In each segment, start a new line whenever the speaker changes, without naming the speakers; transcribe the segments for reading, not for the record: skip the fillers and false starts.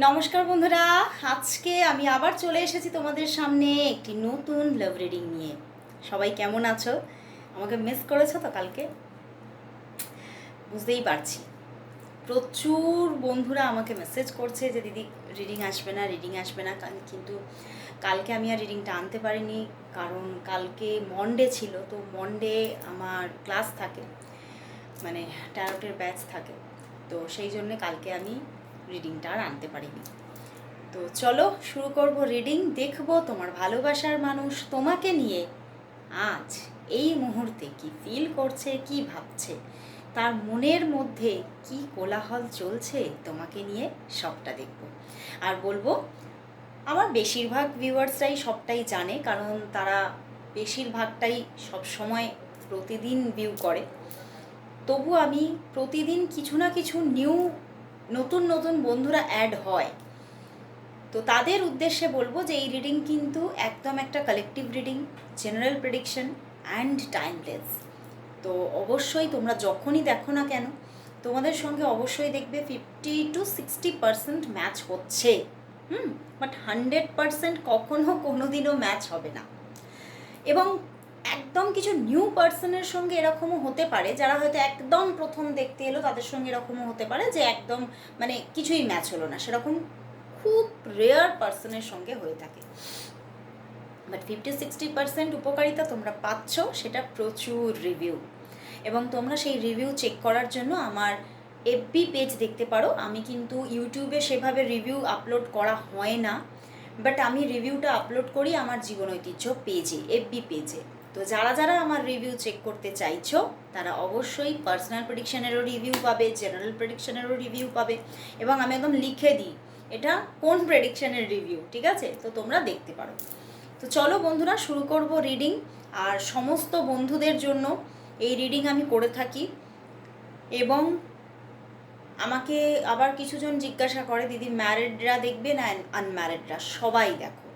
নমস্কার বন্ধুরা, আজকে আমি আবার চলে এসেছি তোমাদের সামনে একটি নতুন লাভ রিডিং নিয়ে। সবাই কেমন আছো? আমাকে মিস করেছো তো কালকে? বুঝতেই পারছি। প্রচুর বন্ধুরা আমাকে মেসেজ করছে যে দিদি রিডিং আসবে না, রিডিং আসবে না। কিন্তু কালকে আমি আর রিডিংটা আনতে পারিনি, কারণ কালকে মনডে ছিল। তো মনডে আমার ক্লাস থাকে, মানে ট্যারোটের ব্যাচ থাকে। তো সেই জন্যে কালকে আমি রিডিংটা আর আনতে পারিনি। তো চলো শুরু করব রিডিং। দেখব তোমার ভালোবাসার মানুষ তোমাকে নিয়ে আজ এই মুহূর্তে কি ফিল করছে, কি ভাবছে, তার মনের মধ্যে কি কোলাহল চলছে তোমাকে নিয়ে, সবটা দেখব। আর বলবো, আমার বেশিরভাগ ভিউয়ার্সরাই সবটাই জানে, কারণ তারা বেশিরভাগটাই সব সময় প্রতিদিন ভিউ করে। তবু আমি প্রতিদিন কিছু না কিছু নতুন নতুন বন্ধুরা অ্যাড হয়। তো তাদের উদ্দেশ্যে বলবো যে এই রিডিং কিন্তু একদম একটা collective reading, general prediction and timeless. তো অবশ্যই তোমরা যখনই দেখো না কেন, তোমাদের সঙ্গে অবশ্যই দেখবে 50-60% ম্যাচ হচ্ছে। বাট 100% কখনো কোনোদিনও ম্যাচ হবে না। এবং একদম কিছু নিউ পার্সনের সঙ্গে এরকমও হতে পারে, যারা হয়তো একদম প্রথম দেখতে এলো, তাদের সঙ্গে এরকমও হতে পারে যে একদম মানে কিছুই ম্যাচ হলো না। সেরকম খুব রেয়ার পার্সনের সঙ্গে হয়ে থাকে। বাট 50-60% উপকারিতা তোমরা পাচ্ছ, সেটা প্রচুর রিভিউ। এবং তোমরা সেই রিভিউ চেক করার জন্য আমার এফবি পেজ দেখতে পারো। আমি কিন্তু ইউটিউবে সেভাবে রিভিউ আপলোড করা হয় না, বাট আমি রিভিউটা আপলোড করি আমার জীবন ঐতিহ্য পেজে, এফবি পেজে। তো যারা যারা আমার রিভিউ চেক করতে চাইছো, তারা অবশ্যই পার্সোনাল প্রেডিকশনেরও রিভিউ পাবে, জেনারেল প্রেডিকশনেরও রিভিউ পাবে। এবং আমি একদম লিখে দিই এটা কোন প্রেডিকশনের রিভিউ, ঠিক আছে? তো তোমরা দেখতে পারো। তো চলো বন্ধুরা, শুরু করব রিডিং। আর সমস্ত বন্ধুদের জন্য এই রিডিং আমি করে থাকি। এবং আমাকে আবার কিছুজন জিজ্ঞাসা করে, দিদি ম্যারিডরা দেখবে না আনম্যারিডরা? সবাই দেখো,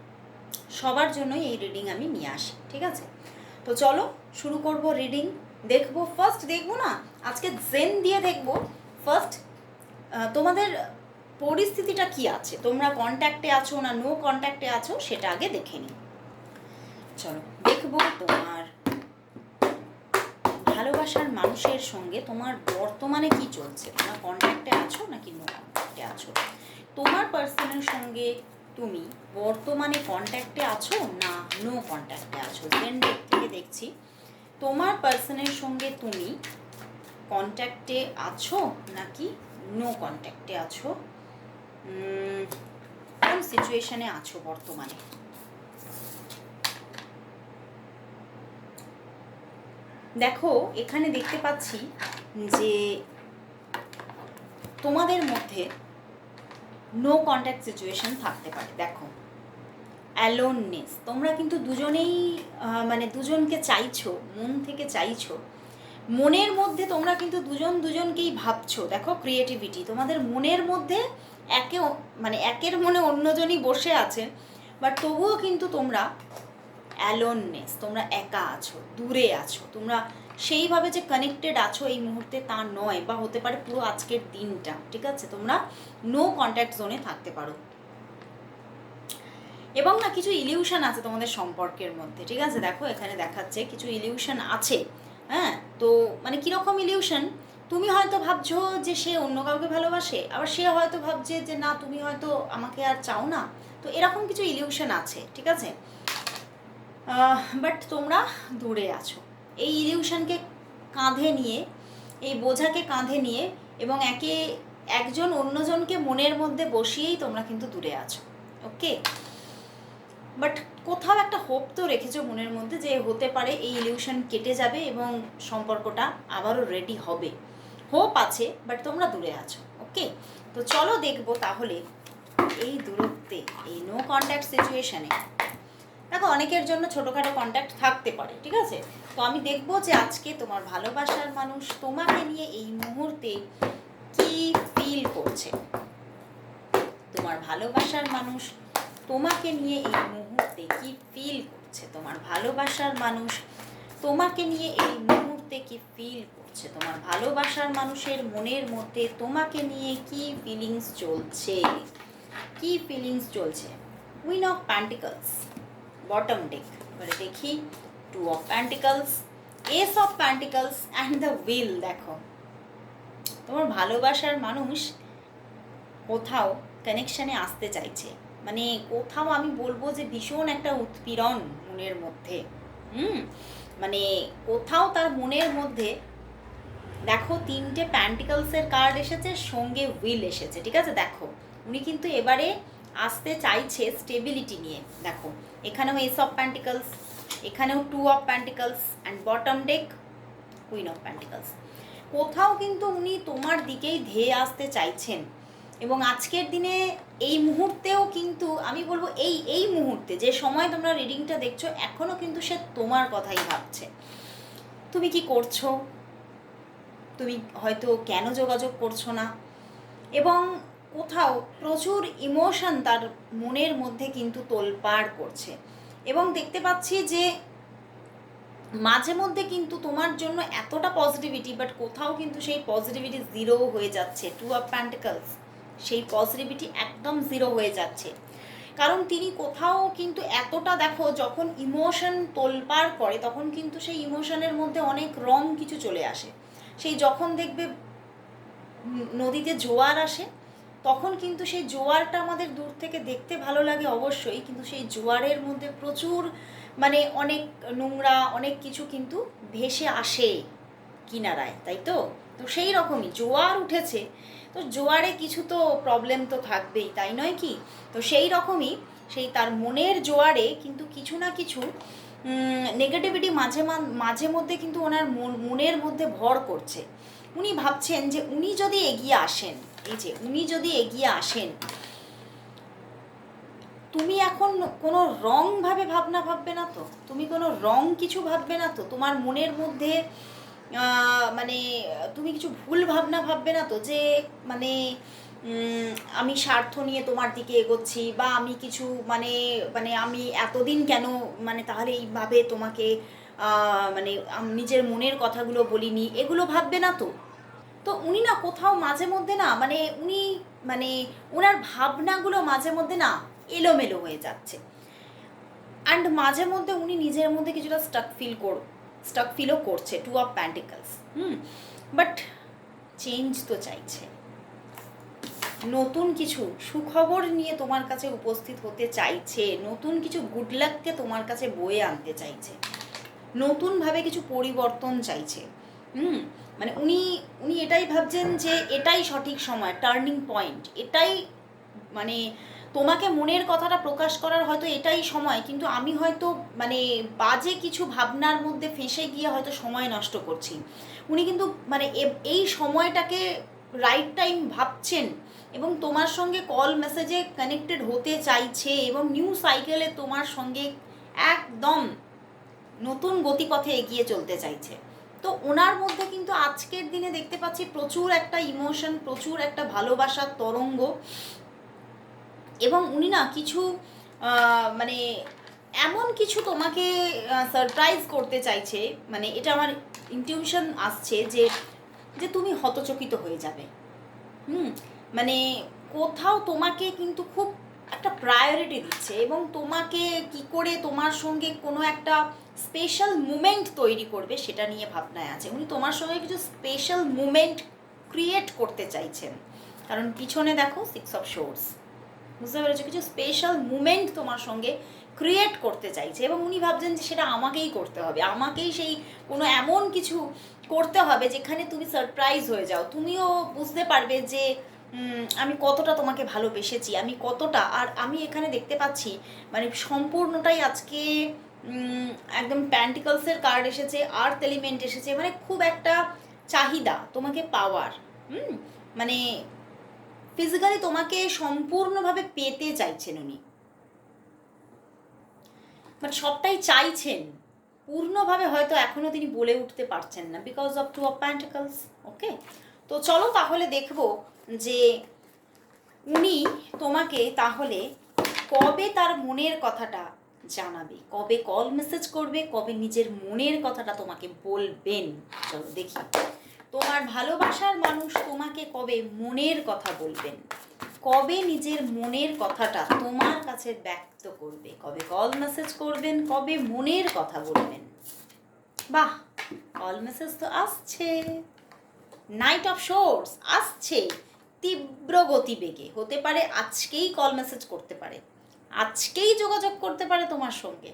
সবার জন্যই এই রিডিং আমি নিয়ে আসি, ঠিক আছে? তো চলো শুরু করব রিডিং। দেখবো, ফার্স্ট দেখবো না, আজকে জেন দিয়ে দেখবো ফার্স্ট তোমাদের পরিস্থিতিটা কি আছে, তোমরা কন্ট্যাক্টে আছো না নো কন্ট্যাক্টে আছো, সেটা আগে দেখে নিই। চলো দেখবো তোমার ভালোবাসার মানুষের সঙ্গে তোমার বর্তমানে কি চলছে। তোমরা কন্ট্যাক্টে আছো নাকি নো কন্ট্যাক্টে আছো? তোমার পার্সনের সঙ্গে তুমি বর্তমানে কন্ট্যাক্টে আছো না নো কন্ট্যাক্টে আছো? জেন থেকে দেখছি তোমার পার্সনের সঙ্গে তুমি কন্ট্যাক্টে আছো নাকি নো কন্ট্যাক্টে আছো, কোন সিচুয়েশনে আছো বর্তমানে। দেখো, এখানে দেখতে পাচ্ছি যে তোমাদের মধ্যে নো কন্ট্যাক্ট সিচুয়েশন থাকতে পারে। দেখো, অ্যালোননেস, তোমরা কিন্তু দুজনেই মানে দুজনকে চাইছো, মন থেকে চাইছো, মনের মধ্যে তোমরা কিন্তু দুজন দুজনকেই ভাবছো। দেখো, ক্রিয়েটিভিটি তোমাদের মনের মধ্যে মানে একের মনে অন্যজনই বসে আছে, বাট তবুও কিন্তু তোমরা অ্যালোননেস, তোমরা একা আছো, দূরে আছো। তোমরা সেইভাবে যে কানেক্টেড আছো এই মুহূর্তে তা নয়, বা হতে পারে পুরো আজকের দিনটা, ঠিক আছে? তোমরা নো কন্ট্যাক্ট জোনে থাকতে পারো। এবং না, কিছু ইলিউশন আছে তোমাদের সম্পর্কের মধ্যে, ঠিক আছে? দেখো, এখানে দেখাচ্ছে কিছু ইলিউশন আছে। হ্যাঁ, তো মানে কীরকম ইলিউশন? তুমি হয়তো ভাবছো যে সে অন্য কাউকে ভালোবাসে, আবার সে হয়তো ভাবছে যে না, তুমি হয়তো আমাকে আর চাও না। তো এরকম কিছু ইলিউশন আছে, ঠিক আছে? বাট তোমরা দূরে আছো এই ইলিউশনকে কাঁধে নিয়ে, এই বোঝাকে কাঁধে নিয়ে, এবং একজন অন্যজনকে মনের মধ্যে বসিয়েই তোমরা কিন্তু দূরে আছো। ওকে, বাট কোথাও একটা হোপ তো রেখেছো মনের মধ্যে যে হতে পারে এই ইলিউশন কেটে যাবে এবং সম্পর্কটা আবারও রেডি হবে। হোপ আছে, বাট তোমরা দূরে আছো। ওকে, তো চলো দেখবো তাহলে এই দূরত্বে, এই নো কন্ট্যাক্ট সিচুয়েশনে। দেখো, অনেকের জন্য ছোটোখাটো কন্ট্যাক্ট থাকতে পারে, ঠিক আছে? তো আমি দেখবো যে আজকে তোমার ভালোবাসার মানুষ তোমাকে নিয়ে এই মুহূর্তে কি ফিল করছে। তোমার ভালোবাসার মানুষ তোমাকে নিয়ে এই মুহূর্তে কি ফিল করছে। তোমার ভালোবাসার মানুষ তোমাকে নিয়ে এই মুহূর্তে কি ফিল করছে। তোমার ভালোবাসার মানুষের মনের মধ্যে তোমাকে নিয়ে কি ফিলিংস চলছে। কি ফিলিংস চলছে? Queen of pentacles, bottom deck. এবারে দেখি two of pentacles, ace of pentacles and the wheel. দেখো তোমার ভালোবাসার মানুষ কোথাও কানেকশানে আসতে চাইছে, মানে কোথাও আমি বলবো যে ভীষণ একটা উৎপীড়ন মনের মধ্যে। মানে কোথাও তার মনের মধ্যে দেখো 3টে প্যান্টিকলসের কার্ড এসেছে, সঙ্গে হুইল এসেছে, ঠিক আছে? দেখো উনি কিন্তু এবারে আসতে চাইছে স্টেবিলিটি নিয়ে। দেখো এখানেও এস অফ প্যান্টিকলস, এখানেও two of pentacles and bottom deck queen of pentacles. কোথাও কিন্তু উনি তোমার দিকেই ধেয়ে আসতে চাইছেন, এবং আজকের দিনে এই মুহূর্তেও কিন্তু আমি বলবো এই মুহূর্তে যে সময় তোমরা রিডিংটা দেখছো, এখনও কিন্তু সে তোমার কথাই ভাবছে। তুমি কি করছো, তুমি হয়তো কেন যোগাযোগ করছো না, এবং কোথাও প্রচুর ইমোশন তার মনের মধ্যে কিন্তু তোলপাড় করছে। এবং দেখতে পাচ্ছি যে মাঝে মধ্যে কিন্তু তোমার জন্য এতটা পজিটিভিটি, বাট কোথাও কিন্তু সেই পজিটিভিটি জিরো হয়ে যাচ্ছে। টু অফ প্যান্টিকলস, সেই পজিটিভিটি একদম জিরো হয়ে যাচ্ছে, কারণ তিনি কোথাও কিন্তু এতটা, দেখো যখন ইমোশন তোলপাড় করে তখন কিন্তু সেই ইমোশনের মধ্যে অনেক রং কিছু চলে আসে। সেই যখন দেখবে নদীতে জোয়ার আসে, তখন কিন্তু সেই জোয়ারটা আমাদের দূর থেকে দেখতে ভালো লাগে অবশ্যই, কিন্তু সেই জোয়ারের মধ্যে প্রচুর মানে অনেক নোংরা অনেক কিছু কিন্তু ভেসে আসে কিনারায়, তাই তো? তো সেই রকমই জোয়ার উঠেছে, তো জোয়ারে কিছু তো প্রবলেম তো থাকবেই, তাই নয় কি? তো সেই রকমই সেই তার মনের জোয়ারে কিন্তু কিছু না কিছু নেগেটিভিটি মাঝে মধ্যে কিন্তু ওনার মনের মধ্যে ভর করছে। উনি ভাবছেন যে উনি যদি এগিয়ে আসেন, এই যে উনি যদি এগিয়ে আসেন, তুমি এখন কোনো রংভাবে ভাবনা ভাববে না তো, তুমি কোনো রং কিছু ভাববে না তো, তোমার মনের মধ্যে মানে তুমি কিছু ভুল ভাবনা ভাববে না তো, যে মানে আমি স্বার্থ নিয়ে তোমার দিকে এগোচ্ছি, বা আমি কিছু মানে মানে আমি এতদিন কেন মানে তাহলে এইভাবে তোমাকে মানে নিজের মনের কথাগুলো বলিনি, এগুলো ভাববে না তো। তো উনি না কোথাও মাঝে মধ্যে না মানে উনি মানে ওনার ভাবনাগুলো মাঝে মধ্যে না এলোমেলো হয়ে যাচ্ছে, অ্যান্ড মাঝে মধ্যে উনি নিজের মধ্যে কিছুটা স্টাক ফিলও করছে। Two of pentacles, but change তো চাইছে, নতুন কিছু সুখবর নিয়ে তোমার কাছে উপস্থিত হতে চাইছে, নতুন কিছু গুড লাককে তোমার কাছে বয়ে আনতে চাইছে, নতুনভাবে কিছু পরিবর্তন চাইছে। মানে উনি এটাই ভাবছেন যে এটাই সঠিক সময়, টার্নিং পয়েন্ট এটাই, মানে তোমাকে মনের কথাটা প্রকাশ করার হয়তো এটাই সময়, কিন্তু আমি হয়তো মানে বাজে কিছু ভাবনার মধ্যে ফেঁসে গিয়ে হয়তো সময় নষ্ট করছি। উনি কিন্তু মানে এই সময়টাকে রাইট টাইম ভাবছেন, এবং তোমার সঙ্গে কল মেসেজে কানেক্টেড হতে চাইছে, এবং নিউ সাইকেলে তোমার সঙ্গে একদম নতুন গতিপথে এগিয়ে চলতে চাইছে। তো ওনার মধ্যে কিন্তু আজকের দিনে দেখতে পাচ্ছি প্রচুর একটা ইমোশন, প্রচুর একটা ভালোবাসার তরঙ্গ, এবং উনি না কিছু মানে এমন কিছু তোমাকে সারপ্রাইজ করতে চাইছে, মানে এটা আমার ইনটিউশন আসছে যে যে তুমি হতচকিত হয়ে যাবে। মানে কোথাও তোমাকে কিন্তু খুব একটা প্রায়োরিটি দিচ্ছে, এবং তোমাকে কি করে তোমার সঙ্গে কোনো একটা স্পেশাল মুমেন্ট তৈরি করবে সেটা নিয়ে ভাবনায় আছে। উনি তোমার সঙ্গে কিছু স্পেশাল মুমেন্ট ক্রিয়েট করতে চাইছেন, কারণ পিছনে দেখো 6 অফ সোর্স, বুঝতে পেরেছো? কিছু স্পেশাল মুমেন্ট তোমার সঙ্গে ক্রিয়েট করতে চাইছে, এবং উনি ভাবছেন যে সেটা আমাকেই করতে হবে, আমাকেই সেই কোনো এমন কিছু করতে হবে যেখানে তুমি সারপ্রাইজ হয়ে যাও, তুমিও বুঝতে পারবে যে আমি কতটা তোমাকে ভালোবেসেছি, আমি কতটা। আর আমি এখানে দেখতে পাচ্ছি মানে সম্পূর্ণটাই আজকে একদম প্যান্টিকলসের কার্ড এসেছে, আর্থ এলিমেন্ট এসেছে, মানে খুব একটা চাহিদা তোমাকে পাওয়ার, মানে ফিজিক্যালি তোমাকে সম্পূর্ণভাবে পেতে চাইছেন উনি, বাট সবটাই চাইছেন, পূর্ণভাবে হয়তো এখনও তিনি বলে উঠতে পারছেন না, because of two of pentacles. Okay, তো চলো তাহলে দেখবো যে উনি তোমাকে তাহলে কবে তার মনের কথাটা জানাবে, কবে কল মেসেজ করবে, কবে নিজের মনের কথাটা তোমাকে বলবেন। চলো দেখি তোমার ভালোবাসার মানুষ তোমাকে কবে মনের কথা বলবেন। কবে নিজের মনের কথাটা তোমার কাছে ব্যক্ত করবে, কবে কল মেসেজ করবেন, কবে মনের কথা বলবেন। বাহ, কল মেসেজ তো আসছে, নাইট অফ শোর্স আসছে তীব্র গতিবেগে। হতে পারে আজকেই কল মেসেজ করতে পারে, আজকেই যোগাযোগ করতে পারে তোমার সঙ্গে,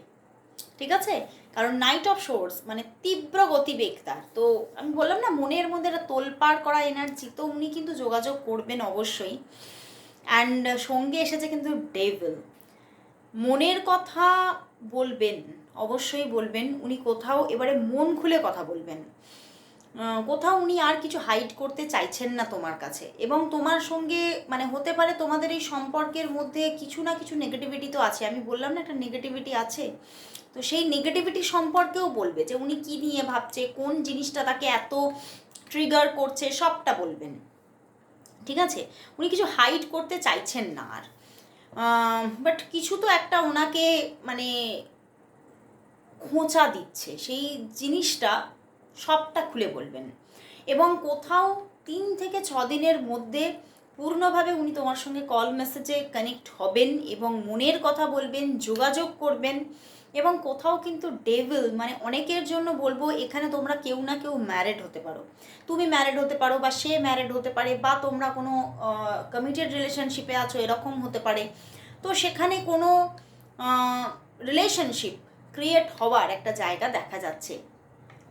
ঠিক আছে? কারণ নাইট অফ শোর্স মানে তীব্র গতিবেগ তার। তো আমি বললাম না, মনের মধ্যে একটা তোলপাড় করা এনার্জি, তো উনি কিন্তু যোগাযোগ করবেন অবশ্যই। অ্যান্ড সঙ্গে এসেছে কিন্তু ডেভিল। মনের কথা বলবেন, অবশ্যই বলবেন। উনি কোথাও এবারে মন খুলে কথা বলবেন, কোথাও উনি আর কিছু হাইড করতে চাইছেন না তোমার কাছে। এবং তোমার সঙ্গে মানে হতে পারে তোমাদের এই সম্পর্কের মধ্যে কিছু না কিছু নেগেটিভিটি তো আছে, আমি বললাম না একটা নেগেটিভিটি আছে। তো সেই নেগেটিভিটি সম্পর্কেও বলবে যে উনি কী নিয়ে ভাবছে, কোন জিনিসটা তাকে এত ট্রিগার করছে, সবটা বলবেন, ঠিক আছে? উনি কিছু হাইড করতে চাইছেন না আর, বাট কিছু তো একটা ওনাকে মানে খোঁচা দিচ্ছে, সেই জিনিসটা সবটা খুলে বলবেন। এবং কোথাও 3 থেকে 6 দিনের মধ্যে পূর্ণভাবে উনি তোমার সঙ্গে কল মেসেজে কানেক্ট হবেন এবং মনের কথা বলবেন, যোগাযোগ করবেন। এবং কোথাও কিন্তু ডেভিল মানে অনেকের জন্য বলবো, এখানে তোমরা কেউ না কেউ ম্যারিড হতে পারো, তুমি ম্যারিড হতে পারো বা সে ম্যারিড হতে পারে, বা তোমরা কোনো কমিটেড রিলেশনশিপে আছো, এরকম হতে পারে। তো সেখানে কোনো রিলেশনশিপ ক্রিয়েট হওয়ার একটা জায়গা দেখা যাচ্ছে,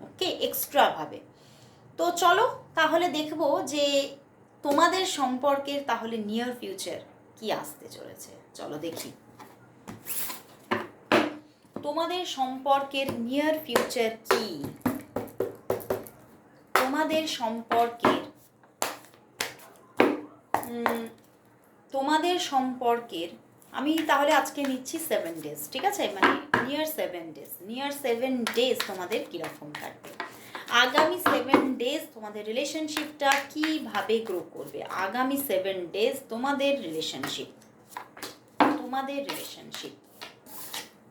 ওকে, এক্সট্রাভাবে। তো চলো তাহলে দেখবো যে তোমাদের সম্পর্কের তাহলে নিয়ার ফিউচার কি আসতে চলেছে। চলো দেখি তোমাদের সম্পর্কের নিয়ার ফিউচার কি। তোমাদের সম্পর্কের আমি তাহলে আজকে নিচ্ছি 7 ডেজ, ঠিক আছে? মানে নিয়ার 7 ডেজ তোমাদের কীরকম কাটবে, আগামী 7 ডেজ তোমাদের রিলেশনশিপটা কীভাবে গ্রো করবে, আগামী 7 ডেজ তোমাদের relationship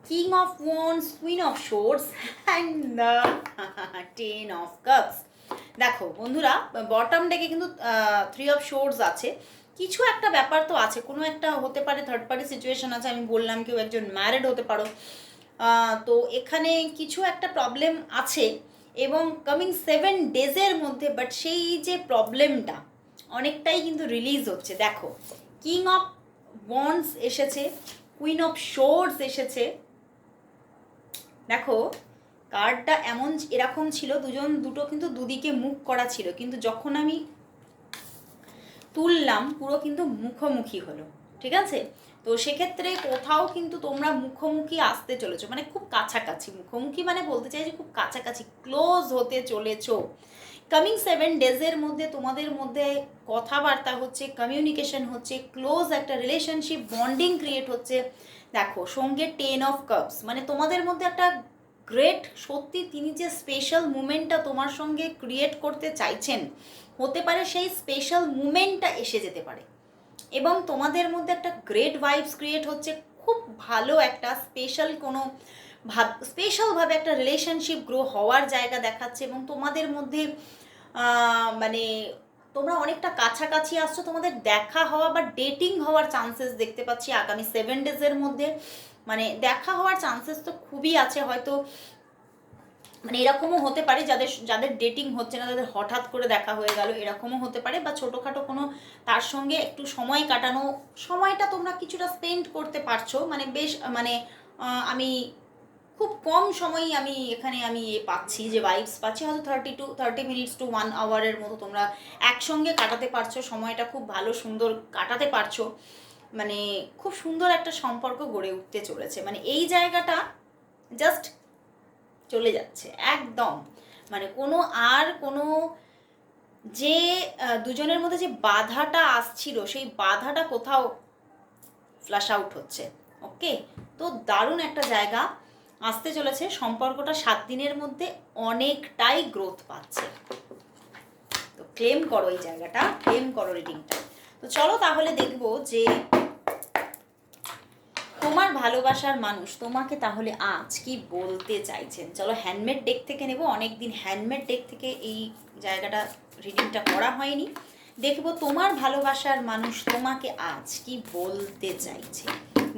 king of wands, queen of swords and the 10 of cups. দেখো বন্ধুরা, বটম ডেকে কিন্তু 3 অফ শোর্ডস আছে। কিছু একটা ব্যাপার তো আছে, কোনো একটা হতে পারে থার্ড পার্টি সিচুয়েশন আছে, আমি বললাম কেউ একজন ম্যারিড হতে পারো। তো এখানে কিছু একটা প্রবলেম আছে এবং কামিং 7 ডেজের মধ্যে, বাট সেই যে প্রবলেমটা অনেকটাই কিন্তু রিলিজ হচ্ছে। দেখো, কিং অফ ওয়ান্ডস এসেছে, কুইন অফ শোর্ডস এসেছে। দেখো কার্ডটা এরকম ছিল, দুটো কিন্তু দুদিকে মুখ করা ছিল, কিন্তু যখন আমি তুললাম পুরো কিন্তু মুখোমুখি হলো, ঠিক আছে? তো সেক্ষেত্রে কোথাও কিন্তু তোমরা মুখোমুখি আসতে চলেছো, মানে খুব কাছাকাছি। মুখোমুখি মানে বলতে চাই যে খুব কাছাকাছি, ক্লোজ হতে চলেছো। কামিং 7 ডেজের মধ্যে তোমাদের মধ্যে কথাবার্তা হচ্ছে, কমিউনিকেশন হচ্ছে, ক্লোজ একটা রিলেশনশিপ বন্ডিং ক্রিয়েট হচ্ছে। দেখো সঙ্গে 10 অফ কাপস, মানে তোমাদের মধ্যে একটা গ্রেট, সত্যি তিনি যে স্পেশাল মুমেন্টটা তোমার সঙ্গে ক্রিয়েট করতে চাইছেন, হতে পারে সেই স্পেশাল মুমেন্টটা এসে যেতে পারে। এবং তোমাদের মধ্যে একটা গ্রেট ভাইবস ক্রিয়েট হচ্ছে, খুব ভালো একটা স্পেশালভাবে একটা রিলেশনশিপ গ্রো হওয়ার জায়গা দেখাচ্ছে। এবং তোমাদের মধ্যে মানে তোমরা অনেকটা কাছাকাছি আসছো, তোমাদের দেখা হওয়া বা ডেটিং হওয়ার চান্সেস দেখতে পাচ্ছি আগামী 7 ডেজের মধ্যে। মানে দেখা হওয়ার চান্সেস তো খুবই আছে, হয়তো মানে এরকমও হতে পারে যাদের ডেটিং হচ্ছে না, তাদের হঠাৎ করে দেখা হয়ে গেল, এরকমও হতে পারে। বা ছোটোখাটো কোনো তার সঙ্গে একটু সময় কাটানো, সময়টা তোমরা কিছুটা স্পেন্ড করতে পারছো, মানে বেশ মানে আমি খুব কম সময়ই আমি এখানে পাচ্ছি, যে ভাইবস পাচ্ছি, হয়তো 30 মিনিটস টু 1 আওয়ারের মতো তোমরা একসঙ্গে কাটাতে পারছো, সময়টা খুব ভালো সুন্দর কাটাতে পারছো। মানে খুব সুন্দর একটা সম্পর্ক গড়ে উঠতে চলেছে, মানে এই জায়গাটা জাস্ট চলে যাচ্ছে একদম। মানে কোনো যে দুজনের মধ্যে যে বাধাটা আসছিল, সেই বাধাটা কোথাও ফ্লাশ আউট হচ্ছে, ওকে। তো দারুণ একটা জায়গা আসতে চলেছে, সম্পর্কটা 7 দিনের মধ্যে অনেকটাই গ্রোথ পাচ্ছে। তো ক্লেম করো এই জায়গাটা, ক্লেম করো রিডিংটা। তো চলো তাহলে দেখবো যে তোমার ভালোবাসার মানুষ তোমাকে তাহলে আজ কি বলতে চাইছেন। চলো হ্যান্ডমেড ডেক থেকে নেব, অনেকদিন হ্যান্ডমেড ডেক থেকে এই জায়গাটা রিডিংটা করা হয়নি, দেখবো তোমার ভালোবাসার মানুষ তোমাকে আজ কি বলতে চাইছে।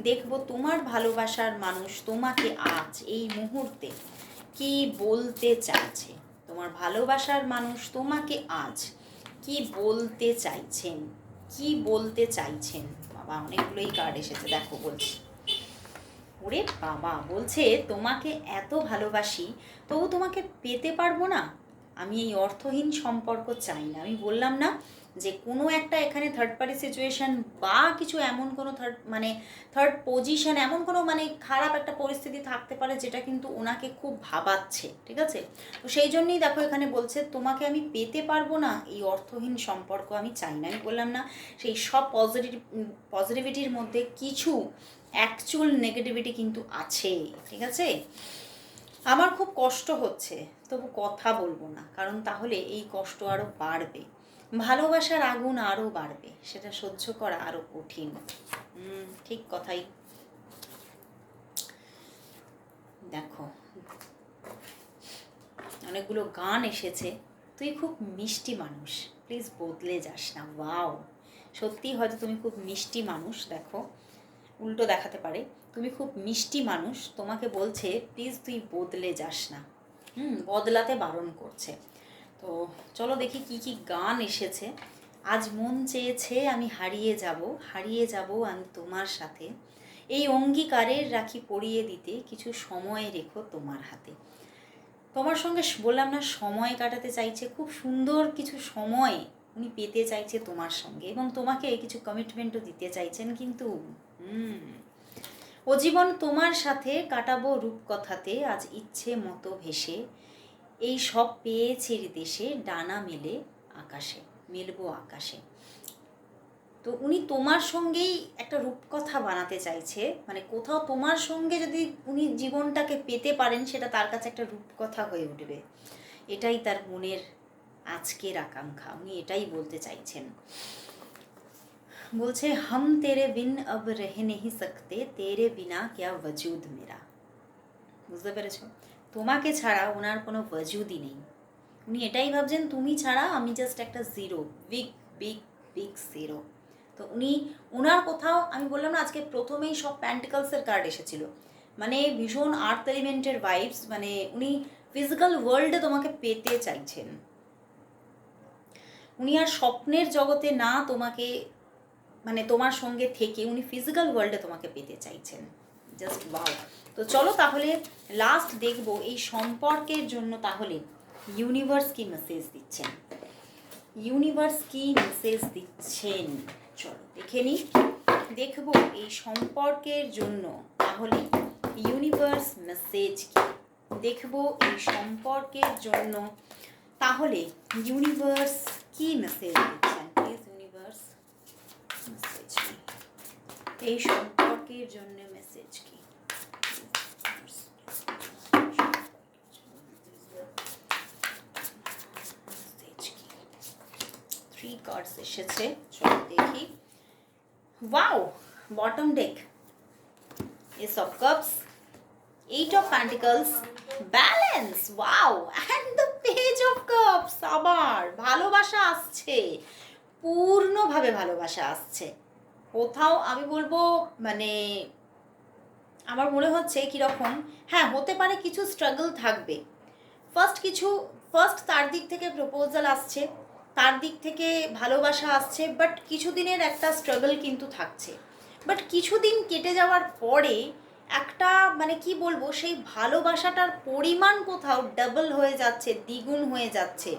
দেখবো তোমার ভালোবাসার মানুষ তোমাকে আজ এই মুহূর্তে কি বলতে চাইছে। তোমার ভালোবাসার মানুষ তোমাকে আজ কি বলতে চাইছেন, কি বলতে চাইছেন। বাবা অনেকগুলোই কার্ড এসেছে, দেখো বলছি। ওরে বাবা, বলছে তোমাকে এত ভালোবাসি তবু তোমাকে পেতে পারবো না। আমি এই অর্থহীন সম্পর্ক চাই না। আমি বললাম না যে কোনো একটা এখানে থার্ড পার্টি সিচুয়েশন বা কিছু এমন কোনো থার্ড পজিশন, এমন কোনো খারাপ একটা পরিস্থিতি থাকতে পারে যেটা কিন্তু ওনাকে খুব ভাবাচ্ছে, ঠিক আছে। তো সেই জন্যই দেখো এখানে বলছে তোমাকে আমি পেতে পারবো না, এই অর্থহীন সম্পর্ক আমি চাই না। আমি বললাম না সেই সব পজিটিভিটির মধ্যে কিছু অ্যাকচুয়াল নেগেটিভিটি কিন্তু আছে, ঠিক আছে। আমার খুব কষ্ট হচ্ছে, তবু কথা বলবো না, কারণ তাহলে এই কষ্ট আরও বাড়বে, ভালোবাসার আগুন আরও বাড়বে, সেটা সহ্য করা আরও কঠিন। ঠিক কথাই। দেখো অনেকগুলো গান এসেছে। তুই খুব মিষ্টি মানুষ, প্লিজ বদলে যাস না। ওয়াও, সত্যি হয়তো তুমি খুব মিষ্টি মানুষ। দেখো উল্টো দেখাতে পারে, তুমি খুব মিষ্টি মানুষ, তোমাকে বলছে প্লিজ তুই বদলে যাস না। বদলাতে বারণ করছে। তো চলো দেখি কি কি গান এসেছে। আজ মন চেয়েছে আমি হারিয়ে যাব আমি তোমার সাথে, এই অঙ্গীকারের রাখি পরিয়ে দিতে, কিছু সময় রেখো তোমার হাতে। তোমার সঙ্গে বললাম না সময় কাটাতে চাইছে, খুব সুন্দর কিছু সময় উনি পেতে চাইছে তোমার সঙ্গে, এবং তোমাকে কিছু কমিটমেন্টও দিতে চাইছেন। কিন্তু ও জীবন তোমার সাথে কাটাবো রূপকথাতে, আজ ইচ্ছে মতো ভেসে, এই সব পেয়েছি দেশে, ডানা মেলে আকাশে, মেলবো আকাশে। তো উনি তোমার সঙ্গেই একটা রূপকথা বানাতে চাইছে, কোথাও তোমার সঙ্গে যদি উনি জীবনটাকে পেতে পারেন, সেটা তার কাছে একটা রূপকথা হয়ে উঠবে। এটাই তার মনের আজকের আকাঙ্ক্ষা, উনি এটাই বলতে চাইছেন। বলছে হাম তেরে বিন আব রহে নেহি সকতে, তেরে বিনা ক্যা ওজুদ মেরা। বুঝতে পেরেছ? তোমাকে ছাড়া ওনার কোনো ওজুদই নেই। উনি এটাই ভাবছেন তুমি ছাড়া আমি জাস্ট একটা zero, big big big zero. তো ওনার কোথাও, আমি বললাম না আজকে প্রথমেই সব প্যান্টিকলসের কার্ড এসেছিল, ভীষণ আর্থ এলিমেন্টের ভাইবস, উনি ফিজিক্যাল ওয়ার্ল্ডে তোমাকে পেতে চাইছেন। উনি আর স্বপ্নের জগতে না তোমাকে, তোমার সঙ্গে থেকে উনি ফিজিক্যাল ওয়ার্ল্ডে তোমাকে পেতে চাইছেন। Just wow. তো চলো তাহলে লাস্ট দেখবো এই সম্পর্কের জন্য তাহলে ইউনিভার্স কি মেসেজ দিচ্ছেন। ইউনিভার্স কি মেসেজ দিচ্ছেন চলো দেখে নিই। দেখবো এই সম্পর্কের জন্য তাহলে ইউনিভার্স মেসেজ কি। দেখবো এই সম্পর্কের জন্য তাহলে ইউনিভার্স কি মেসেজ দিচ্ছেন। প্লিজ ইউনিভার্স মেসেজ কি, এই সম্পর্কের জন্য মেসেজ কি। 3 কার্ডস এসেছে, চলো দেখি। Wow, bottom day, S of cups, 8 of pentacles, balance, wow, and the page of cups. আবার ভালোবাসা আসছে, পূর্ণভাবে ভালোবাসা আসছে। কোথাও আমি বলবো আমার মনে হচ্ছে কীরকম, হ্যাঁ হতে পারে কিছু স্ট্রাগল থাকবে। ফার্স্ট তার দিক থেকে প্রপোজাল আসছে, তার দিক থেকে ভালোবাসা আসছে, বাট কিছুদিনের একটা স্ট্রাগল কিন্তু থাকছে। বাট কিছুদিন কেটে যাওয়ার পরে একটা কি বলবো, সেই ভালোবাসাটার পরিমাণ কোথাও ডাবল হয়ে যাচ্ছে, দ্বিগুণ হয়ে যাচ্ছে,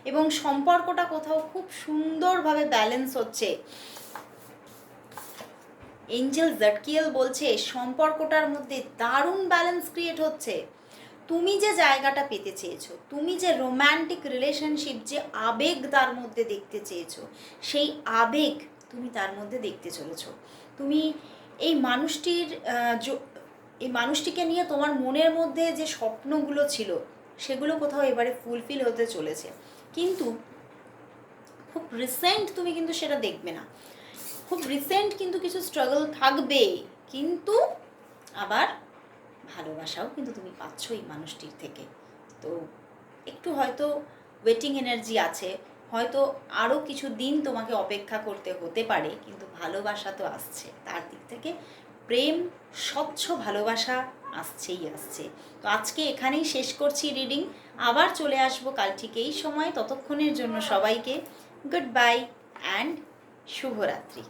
এবং সম্পর্কটা কোথাও খুব সুন্দরভাবে ব্যালেন্স হচ্ছে। এঞ্জেল জাটকিয়েল বলছে সম্পর্কটার মধ্যে দারুণ ব্যালেন্স ক্রিয়েট হচ্ছে। তুমি যে জায়গাটা পেতে চেয়েছো, তুমি যে রোম্যান্টিক রিলেশনশিপ, যে আবেগ তার মধ্যে দেখতে চেয়েছো, সেই আবেগ তুমি তার মধ্যে দেখতে চলেছো। তুমি এই মানুষটিকে নিয়ে তোমার মনের মধ্যে যে স্বপ্নগুলো ছিল সেগুলো কোথাও এবারে ফুলফিল হতে চলেছে। কিন্তু খুব রিসেন্ট তুমি কিন্তু সেটা দেখবে না, খুব রিসেন্ট কিন্তু কিছু স্ট্রাগল থাকবে, কিন্তু আবার ভালোবাসাও কিন্তু তুমি পাচ্ছ এই মানুষটির থেকে। তো একটু হয়তো ওয়েটিং এনার্জি আছে, হয়তো আরও কিছু দিন তোমাকে অপেক্ষা করতে হতে পারে, কিন্তু ভালোবাসা তো আসছে, তার দিক থেকে প্রেম, স্বচ্ছ ভালোবাসা আসছেই আসছে। তো আজকে এখানেই শেষ করছি রিডিং, আবার চলে আসবো কাল ঠিক এই সময়। ততক্ষণের জন্য সবাইকে গুড বাই অ্যান্ড শুভরাত্রি।